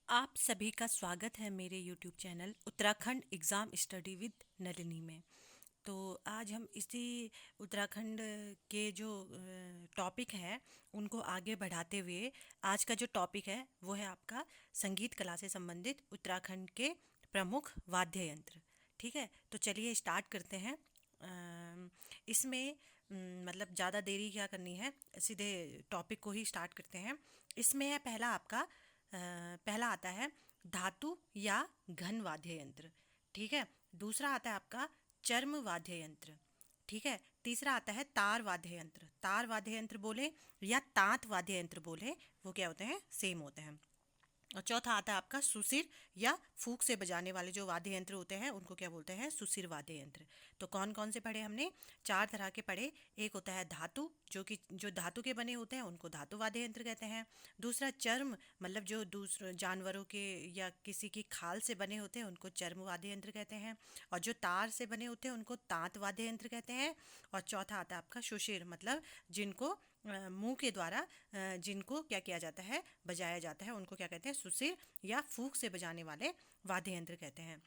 आप सभी का स्वागत है मेरे YouTube channel Uttarakhand exam study with Nalini में। तो आज हम इसी उत्तराखंड के जो टॉपिक हैं उनको आगे बढ़ाते हुए आज का जो टॉपिक है वो है आपका संगीत कला से संबंधित उत्तराखंड के प्रमुख वाद्य यंत्र। ठीक है, तो चलिए स्टार्ट करते हैं। इसमें मतलब ज़्यादा देरी क्या करनी है, सीधे टॉपिक को ही स्टार्ट करते हैं। इसमें है पहला आपका पहला आता है धातु या घन वाद्य यंत्र। ठीक है, दूसरा आता है आपका चर्म वाद्य यंत्र। ठीक है, तीसरा आता है तार वाद्य यंत्र। तार वाद्य यंत्र बोले या तांत वाद्य यंत्र बोले, वो क्या होते हैं, सेम होते हैं। और चौथा आता है आपका सुसिर या फूंक से बजाने वाले जो वाद्य यंत्र होते हैं उनको क्या बोलते हैं, सुसिर वाद्य यंत्र। तो कौन कौन से पढ़े हमने, चार तरह के पढ़े। एक होता है धातु, जो धातु के बने होते हैं उनको धातु वाद्य यंत्र कहते हैं। दूसरा चर्म, मतलब जो दूसरे जानवरों के या किसी की खाल से बने होते हैं उनको चर्म वाद्य यंत्र कहते हैं। और जो तार से बने होते हैं उनको तांत वाद्य यंत्र कहते हैं। और चौथा आता है आपका सुशिर, मतलब जिनको मुंह के द्वारा जिनको क्या किया जाता है, बजाया जाता है, उनको क्या कहते हैं, सुसिर या फूंक से बजाने वाले वाद्य यंत्र कहते हैं।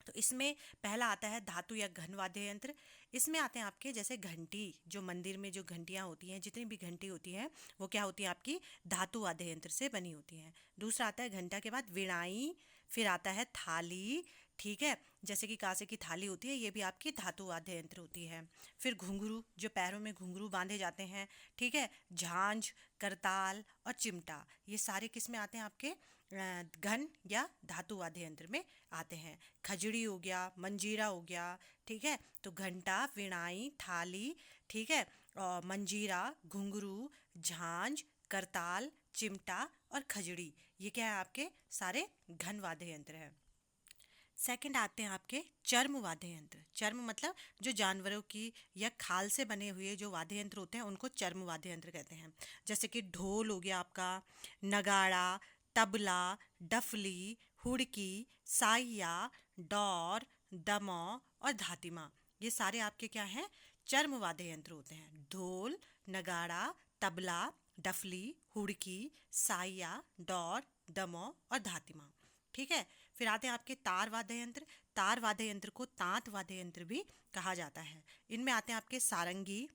तो इसमें पहला आता है धातु या घन वाद्य यंत्र। इसमें आते हैं आपके जैसे घंटी, जो मंदिर में जो घंटियाँ होती हैं, जितनी भी घंटी होती हैं वो क्या होती है, आपकी धातु वाद्य यंत्र से बनी होती हैं। दूसरा आता है घंटा के बाद वीणाई, फिर आता है थाली। ठीक है, जैसे कि कांसे की थाली होती है, ये भी आपकी धातु वाद्य यंत्र होती है। फिर घुंघरू, जो पैरों में घुंघरू बांधे जाते हैं। ठीक है, झांझ, करताल और चिमटा, ये सारे किस में आते हैं, आपके घन या धातु वाद्य यंत्र में आते हैं। खजड़ी हो गया, मंजीरा हो गया। ठीक है, तो घंटा, वीणाई, थाली, ठीक है, और मंजीरा, घुंघरू, झांझ, करताल, चिमटा और खजड़ी, ये क्या है, आपके सारे घन वाद्य यंत्र हैं। सेकंड आते हैं आपके चर्म वाद्य यंत्र। चर्म मतलब जो जानवरों की या खाल से बने हुए जो वाद्य यंत्र होते हैं उनको चर्म वाद्य यंत्र कहते हैं। जैसे कि ढोल हो गया आपका, नगाड़ा, तबला, डफली, हुड़की, साइया, डौर, दमौ और धातिमा, ये सारे आपके क्या हैं, चर्म वाद्य यंत्र होते हैं। ढोल, नगाड़ा, तबला, डफली, हुड़की, साइया, डौर, दमौ और धातिमा। ठीक है, फिर आते हैं आपके तार वाद्य यंत्र। तार वाद्य यंत्र को तांत वाद्य यंत्र भी कहा जाता है। इनमें आते हैं आपके सारंगी,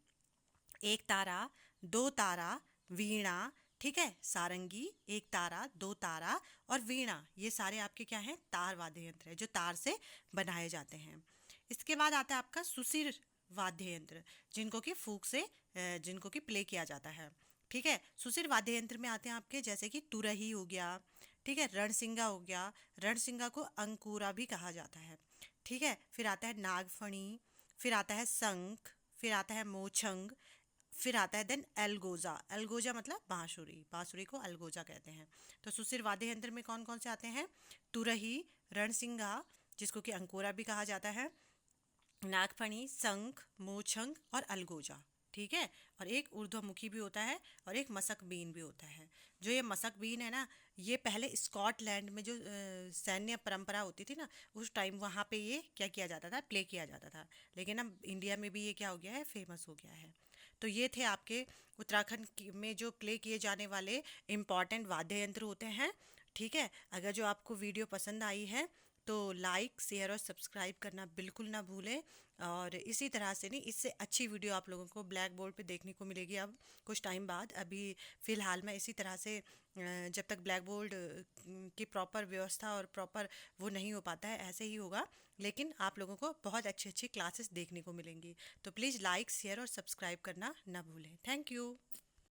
एक तारा, दो तारा, वीणा। ठीक है, सारंगी, एक तारा, दो तारा और वीणा, ये सारे आपके क्या हैं, तार वाद्य यंत्र है जो तार से बनाए जाते हैं। इसके बाद आता है आपका सुसिर वाद्य यंत्र, जिनको कि फूंक से जिनको कि प्ले किया जाता है। ठीक है, सुसिर वाद्य यंत्र में आते हैं आपके जैसे कि तुरही हो गया। ठीक है, रणसिंगा हो गया, रणसिंगा को अंकुरा भी कहा जाता है। ठीक है, फिर आता है नागफणी, फिर आता है शंख, फिर आता है मोछंग, फिर आता है देन एलगोजा। एलगोजा मतलब बांसुरी, बांसुरी को अलगोजा कहते हैं। तो सुसिर वाद्य यंत्र में कौन कौन से आते हैं, तुरही, रणसिंगा जिसको कि अंकोरा भी कहा जाता है, नागफणी, शंख, मोछंग और अलगोजा। ठीक है, और एक ऊर्ध्वमुखी भी होता है और एक मसक बीन भी होता है। जो ये मसक बीन है ना, ये पहले स्कॉटलैंड में जो सैन्य परंपरा होती थी ना, उस टाइम वहाँ पे ये क्या किया जाता था, प्ले किया जाता था। लेकिन अब इंडिया में भी ये क्या हो गया है, फेमस हो गया है। तो ये थे आपके उत्तराखंड में जो प्ले किए जाने वाले इम्पॉर्टेंट वाद्य यंत्र होते हैं। ठीक है, अगर जो आपको वीडियो पसंद आई है तो लाइक, शेयर और सब्सक्राइब करना बिल्कुल ना भूलें। और इसी तरह से नहीं, इससे अच्छी वीडियो आप लोगों को ब्लैक बोर्ड पे देखने को मिलेगी अब कुछ टाइम बाद। अभी फ़िलहाल मैं इसी तरह से जब तक ब्लैक बोर्ड की प्रॉपर व्यवस्था और प्रॉपर वो नहीं हो पाता है, ऐसे ही होगा। लेकिन आप लोगों को बहुत अच्छी अच्छी क्लासेस देखने को मिलेंगी। तो प्लीज़ लाइक, शेयर और सब्सक्राइब करना ना भूलें। Thank you.